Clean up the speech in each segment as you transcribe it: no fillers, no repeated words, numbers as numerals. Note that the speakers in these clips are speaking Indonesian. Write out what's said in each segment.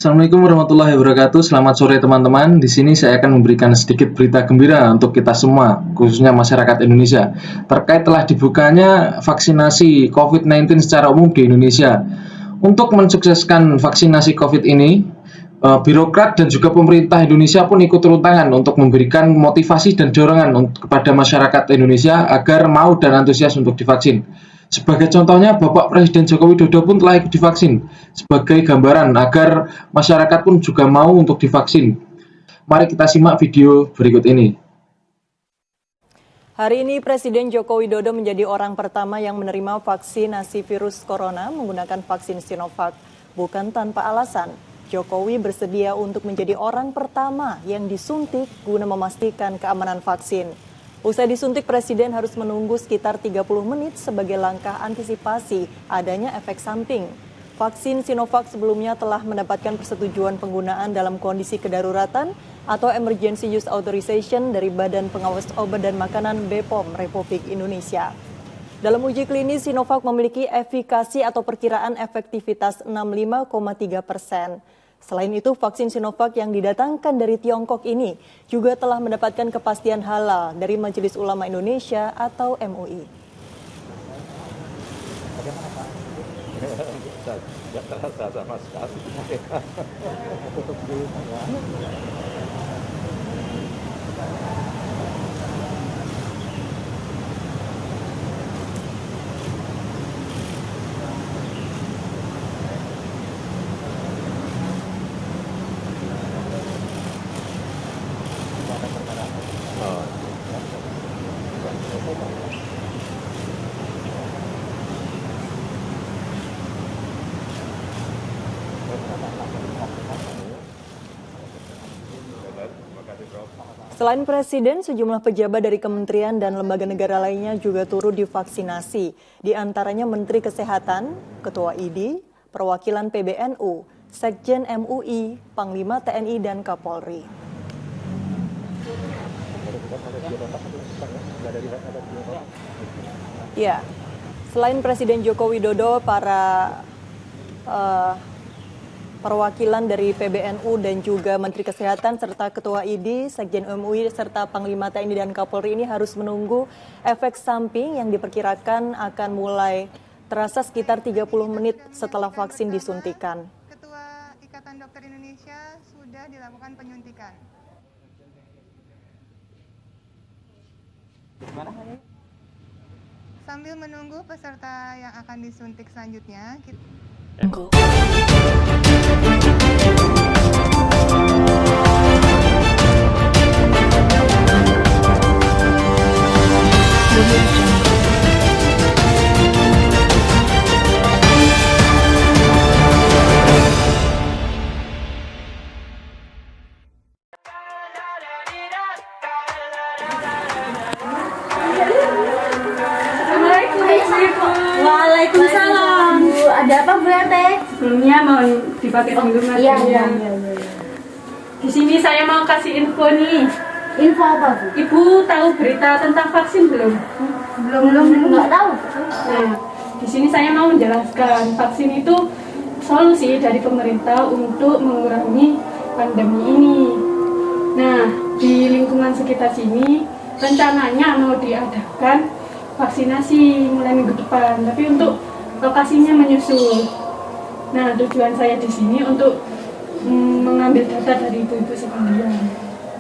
Assalamualaikum warahmatullahi wabarakatuh. Selamat sore teman-teman. Di sini saya akan memberikan sedikit berita gembira untuk kita semua, khususnya masyarakat Indonesia, terkait telah dibukanya vaksinasi COVID-19 secara umum di Indonesia. Untuk mensukseskan vaksinasi COVID ini, birokrat dan juga pemerintah Indonesia pun ikut turun tangan untuk memberikan motivasi dan dorongan kepada masyarakat Indonesia agar mau dan antusias untuk divaksin. Sebagai contohnya, Bapak Presiden Joko Widodo pun telah ikut divaksin, sebagai gambaran agar masyarakat pun juga mau untuk divaksin. Mari kita simak video berikut ini. Hari ini Presiden Joko Widodo menjadi orang pertama yang menerima vaksinasi virus corona menggunakan vaksin Sinovac. Bukan tanpa alasan, Jokowi bersedia untuk menjadi orang pertama yang disuntik guna memastikan keamanan vaksin. Usai disuntik, Presiden harus menunggu sekitar 30 menit sebagai langkah antisipasi adanya efek samping. Vaksin Sinovac sebelumnya telah mendapatkan persetujuan penggunaan dalam kondisi kedaruratan atau Emergency Use Authorization dari Badan Pengawas Obat dan Makanan BPOM Republik Indonesia. Dalam uji klinis, Sinovac memiliki efikasi atau perkiraan efektivitas 65,3%. Selain itu, vaksin Sinovac yang didatangkan dari Tiongkok ini juga telah mendapatkan kepastian halal dari Majelis Ulama Indonesia atau MUI. Tidak terasa sama sekali. Selain Presiden, sejumlah pejabat dari kementerian dan lembaga negara lainnya juga turut divaksinasi. Di antaranya Menteri Kesehatan, Ketua ID, Perwakilan PBNU, Sekjen MUI, Panglima TNI, dan Kapolri. Ya, selain Presiden Joko Widodo, para perwakilan dari PBNU dan juga Menteri Kesehatan serta Ketua ID, Sekjen MUI serta Panglima TNI dan Kapolri ini harus menunggu efek samping yang diperkirakan akan mulai terasa sekitar 30 menit setelah vaksin disuntikan. Ketua Ikatan Dokter Indonesia sudah dilakukan penyuntikan. Sambil menunggu peserta yang akan disuntik selanjutnya, Waalaikumsalam. Bu, ada apa Bu RT? Sebelumnya mau dipakai dulu Mas. Iya. Di sini saya mau kasih info nih. Info apa Bu? Ibu tahu berita tentang vaksin belum? Belum nggak tahu. Nah, di sini saya mau menjelaskan vaksin itu solusi dari pemerintah untuk mengurangi pandemi ini. Nah, di lingkungan sekitar sini rencananya mau diadakan vaksinasi mulai minggu depan, tapi untuk lokasinya menyusul. Nah, tujuan saya di sini untuk mengambil data dari ibu-ibu sekalian.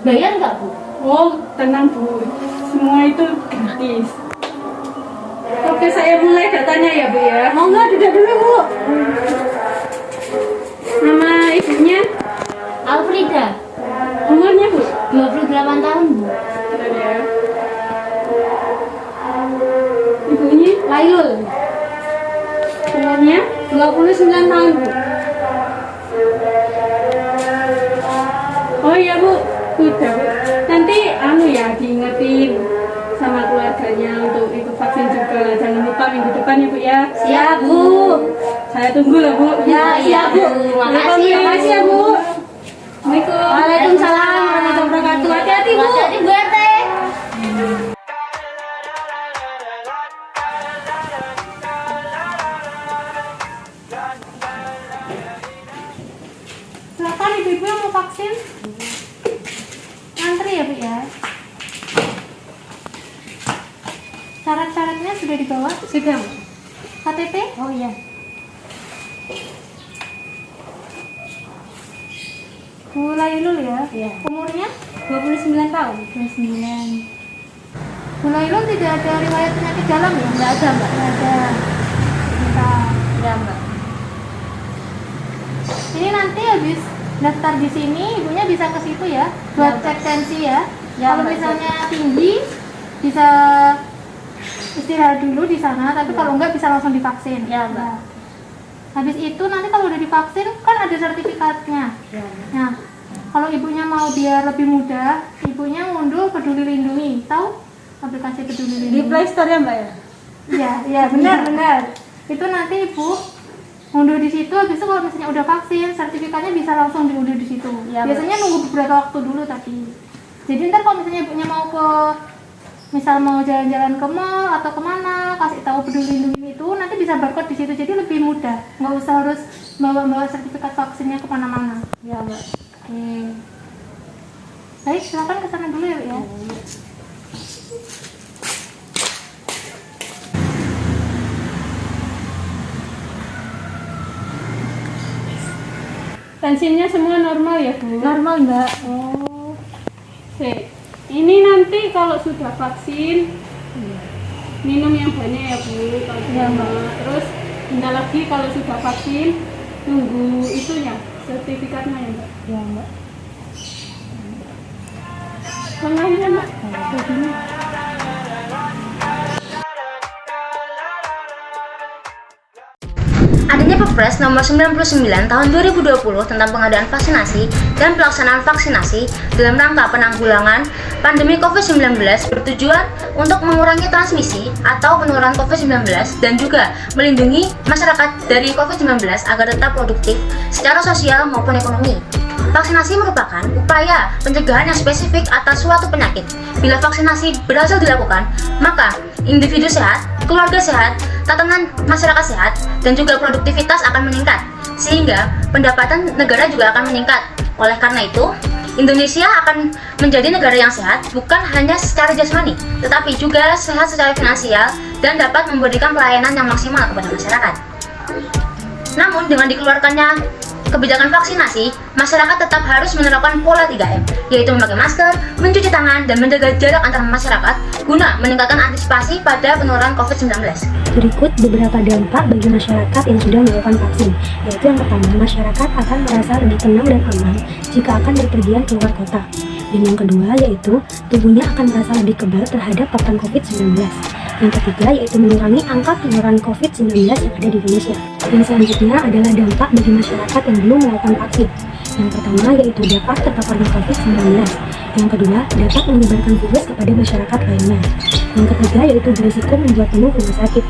Bayar nggak Bu? Oh, tenang Bu, semua itu gratis. Oke, saya mulai datanya ya Bu ya. Mau nggak duduk dulu Bu? Nama ibunya, Alfrida, umurnya Bu? 28 tahun Bu. Bentar ya. Ibunya, Lailul, umurnya? 29 tahun Bu. Oh iya Bu, udah Bu. Nanti ya diingetin sama keluarganya untuk ikut vaksin juga. Jangan lupa minggu depan ya Bu ya. Siap Bu. Saya tunggu loh Bu. Ya, iya Bu. Makasih ya Bu. Assalamualaikum. Waalaikumsalam warahmatullahi wabarakatuh. Hati-hati Bu. Hati-hati Bu RT. ibu-ibu yang mau vaksin? Antri ya Bu ya. Syarat-syaratnya sudah dibawa? Sudah, Bu. KTP? Oh iya. Bu Lailul ya? Iya. Umurnya? 29 tahun. 29. Bu Lailul tidak ada riwayat penyakit dalam ya? Enggak ada, Mbak. Tidak ada. Bentar. Ya, Mbak. Ini nanti habis daftar di sini, ibunya bisa ke situ ya, buat Mbak. cek tensi ya. Ya, Kalau Mbak. misalnya tinggi, bisa istirahat dulu di sana, tapi kalau enggak bisa langsung divaksin. Ya, Mbak. Nah, habis itu nanti kalau udah divaksin kan ada sertifikatnya. Ya. Nah, kalau ibunya mau biar lebih mudah, ibunya ngunduh Peduli Lindungi. Tahu aplikasi Peduli Lindungi? Di Play Store ya, Mbak ya? Iya, iya benar. Itu nanti ibu ngunduh di situ, habis itu kalau misalnya udah vaksin, sertifikatnya bisa langsung diunduh di situ. Ya, Biasanya nunggu beberapa waktu dulu tapi. Jadi ntar kalau misalnya ibunya mau ke, misal mau jalan-jalan ke mall atau kemana, kasih tahu Peduli Lindungi itu, nanti bisa barcode di situ. Jadi lebih mudah, nggak usah harus bawa sertifikat vaksinnya kemana-mana. Ya, Mbak. Oke. Baik, silakan ke sana dulu ya. Tensinya semua normal ya, Bu? Normal Mbak. Oh. Oke. Ini nanti kalau sudah vaksin minum yang banyak ya, Bu. Kalau Ya, Mbak. Terus bentar lagi kalau sudah vaksin tunggu itunya, sertifikatnya ya, Mbak. Ya Mbak. Online-nya, Mbak. Adanya Perpres nomor 99 tahun 2020 tentang pengadaan vaksinasi dan pelaksanaan vaksinasi dalam rangka penanggulangan pandemi COVID-19 bertujuan untuk mengurangi transmisi atau penularan COVID-19 dan juga melindungi masyarakat dari COVID-19 agar tetap produktif secara sosial maupun ekonomi. Vaksinasi merupakan upaya pencegahan yang spesifik atas suatu penyakit. Bila vaksinasi berhasil dilakukan, maka individu sehat, keluarga sehat, tatanan masyarakat sehat, dan juga produktivitas akan meningkat, sehingga pendapatan negara juga akan meningkat. Oleh karena itu, Indonesia akan menjadi negara yang sehat bukan hanya secara jasmani, tetapi juga sehat secara finansial dan dapat memberikan pelayanan yang maksimal kepada masyarakat. Namun, dengan dikeluarkannya kebijakan vaksinasi, masyarakat tetap harus menerapkan pola 3M, yaitu memakai masker, mencuci tangan, dan menjaga jarak antar masyarakat guna meningkatkan antisipasi pada penularan COVID-19. Berikut beberapa dampak bagi masyarakat yang sudah melakukan vaksin, yaitu yang pertama, masyarakat akan merasa lebih tenang dan aman jika akan berpergian keluar kota. Dan yang kedua, yaitu tubuhnya akan merasa lebih kebal terhadap paparan COVID-19. Yang ketiga, yaitu mengurangi angka penularan COVID-19 yang ada di Indonesia. Yang selanjutnya adalah dampak bagi masyarakat yang belum melakukan vaksin. Yang pertama, yaitu dapat terpapar COVID-19. Yang kedua, dapat menyebarkan virus kepada masyarakat lainnya. Yang ketiga, yaitu berisiko membuat penuh rumah sakit.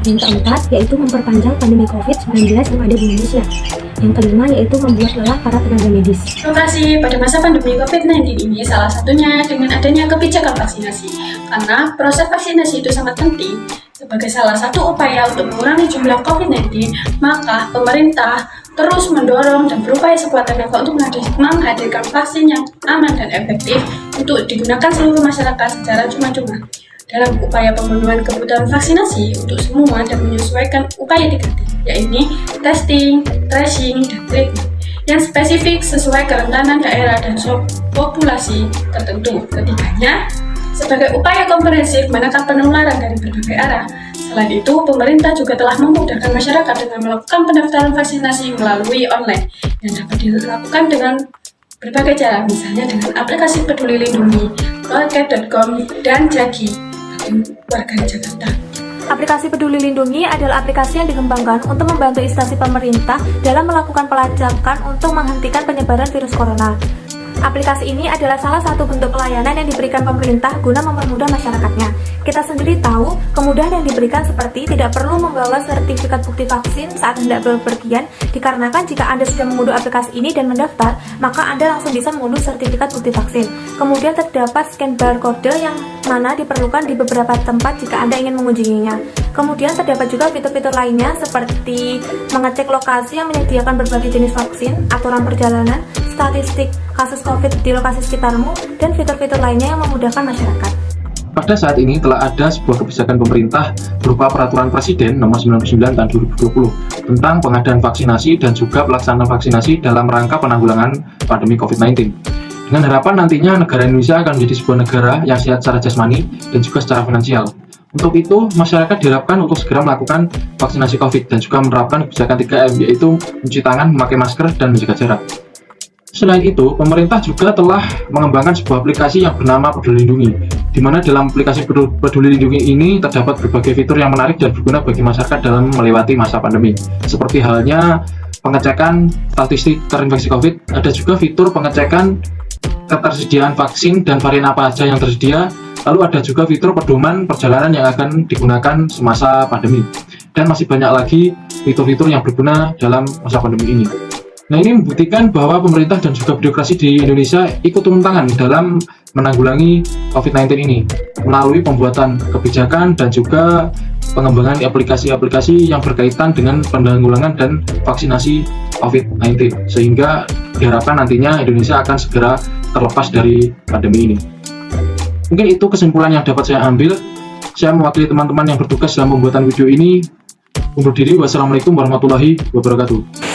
Yang keempat, yaitu memperpanjang pandemi COVID-19 yang ada di Indonesia. Yang kelima, yaitu membuat lelah para tenaga medis. Inovasi pada masa pandemi COVID-19 ini salah satunya dengan adanya kebijakan vaksinasi. Karena proses vaksinasi itu sangat penting sebagai salah satu upaya untuk mengurangi jumlah COVID-19, maka pemerintah terus mendorong dan berupaya sekuat tenaga untuk menghadirkan vaksin yang aman dan efektif untuk digunakan seluruh masyarakat secara cuma-cuma. Dalam upaya pemenuhan kebutuhan vaksinasi untuk semua dan menyesuaikan upaya 3T, yaitu testing, tracing, dan treatment yang spesifik sesuai kerentanan daerah dan populasi tertentu. Ketiganya, sebagai upaya komprehensif menekan penularan dari berbagai arah. Selain itu, pemerintah juga telah memudahkan masyarakat dengan melakukan pendaftaran vaksinasi melalui online yang dapat dilakukan dengan berbagai cara, misalnya dengan aplikasi Peduli Lindungi, Rocket.com, dan Jaki bagi warga Jakarta. Aplikasi Peduli Lindungi adalah aplikasi yang dikembangkan untuk membantu instansi pemerintah dalam melakukan pelacakan untuk menghentikan penyebaran virus corona. Aplikasi ini adalah salah satu bentuk pelayanan yang diberikan pemerintah guna mempermudah masyarakatnya. Kita sendiri tahu, kemudahan yang diberikan seperti tidak perlu membawa sertifikat bukti vaksin saat hendak bepergian, dikarenakan jika Anda sudah mengunduh aplikasi ini dan mendaftar, maka Anda langsung bisa mengunduh sertifikat bukti vaksin. Kemudian terdapat scan barcode yang mana diperlukan di beberapa tempat jika Anda ingin mengunjunginya. Kemudian terdapat juga fitur-fitur lainnya seperti mengecek lokasi yang menyediakan berbagai jenis vaksin, aturan perjalanan, statistik kasus COVID di lokasi sekitarmu, dan fitur-fitur lainnya yang memudahkan masyarakat. Pada saat ini telah ada sebuah kebijakan pemerintah berupa Peraturan Presiden Nomor 99 Tahun 2020 tentang pengadaan vaksinasi dan juga pelaksanaan vaksinasi dalam rangka penanggulangan pandemi COVID-19. Dengan harapan nantinya negara Indonesia akan menjadi sebuah negara yang sehat secara jasmani dan juga secara finansial. Untuk itu, masyarakat diharapkan untuk segera melakukan vaksinasi COVID dan juga menerapkan kebijakan 3M, yaitu mencuci tangan, memakai masker, dan menjaga jarak. Selain itu, pemerintah juga telah mengembangkan sebuah aplikasi yang bernama Peduli Lindungi, di mana dalam aplikasi Peduli Lindungi ini terdapat berbagai fitur yang menarik dan berguna bagi masyarakat dalam melewati masa pandemi. Seperti halnya pengecekan statistik terinfeksi COVID, ada juga fitur pengecekan ketersediaan vaksin dan varian apa saja yang tersedia, lalu ada juga fitur pedoman perjalanan yang akan digunakan semasa pandemi. Dan masih banyak lagi fitur-fitur yang berguna dalam masa pandemi ini. Nah, ini membuktikan bahwa pemerintah dan juga birokrasi di Indonesia ikut turun tangan dalam menanggulangi COVID-19 ini melalui pembuatan kebijakan dan juga pengembangan aplikasi-aplikasi yang berkaitan dengan penanggulangan dan vaksinasi COVID-19, sehingga diharapkan nantinya Indonesia akan segera terlepas dari pandemi ini. Mungkin itu kesimpulan yang dapat saya ambil. Saya mewakili teman-teman yang bertugas dalam pembuatan video ini. Undur diri. Wassalamualaikum warahmatullahi wabarakatuh.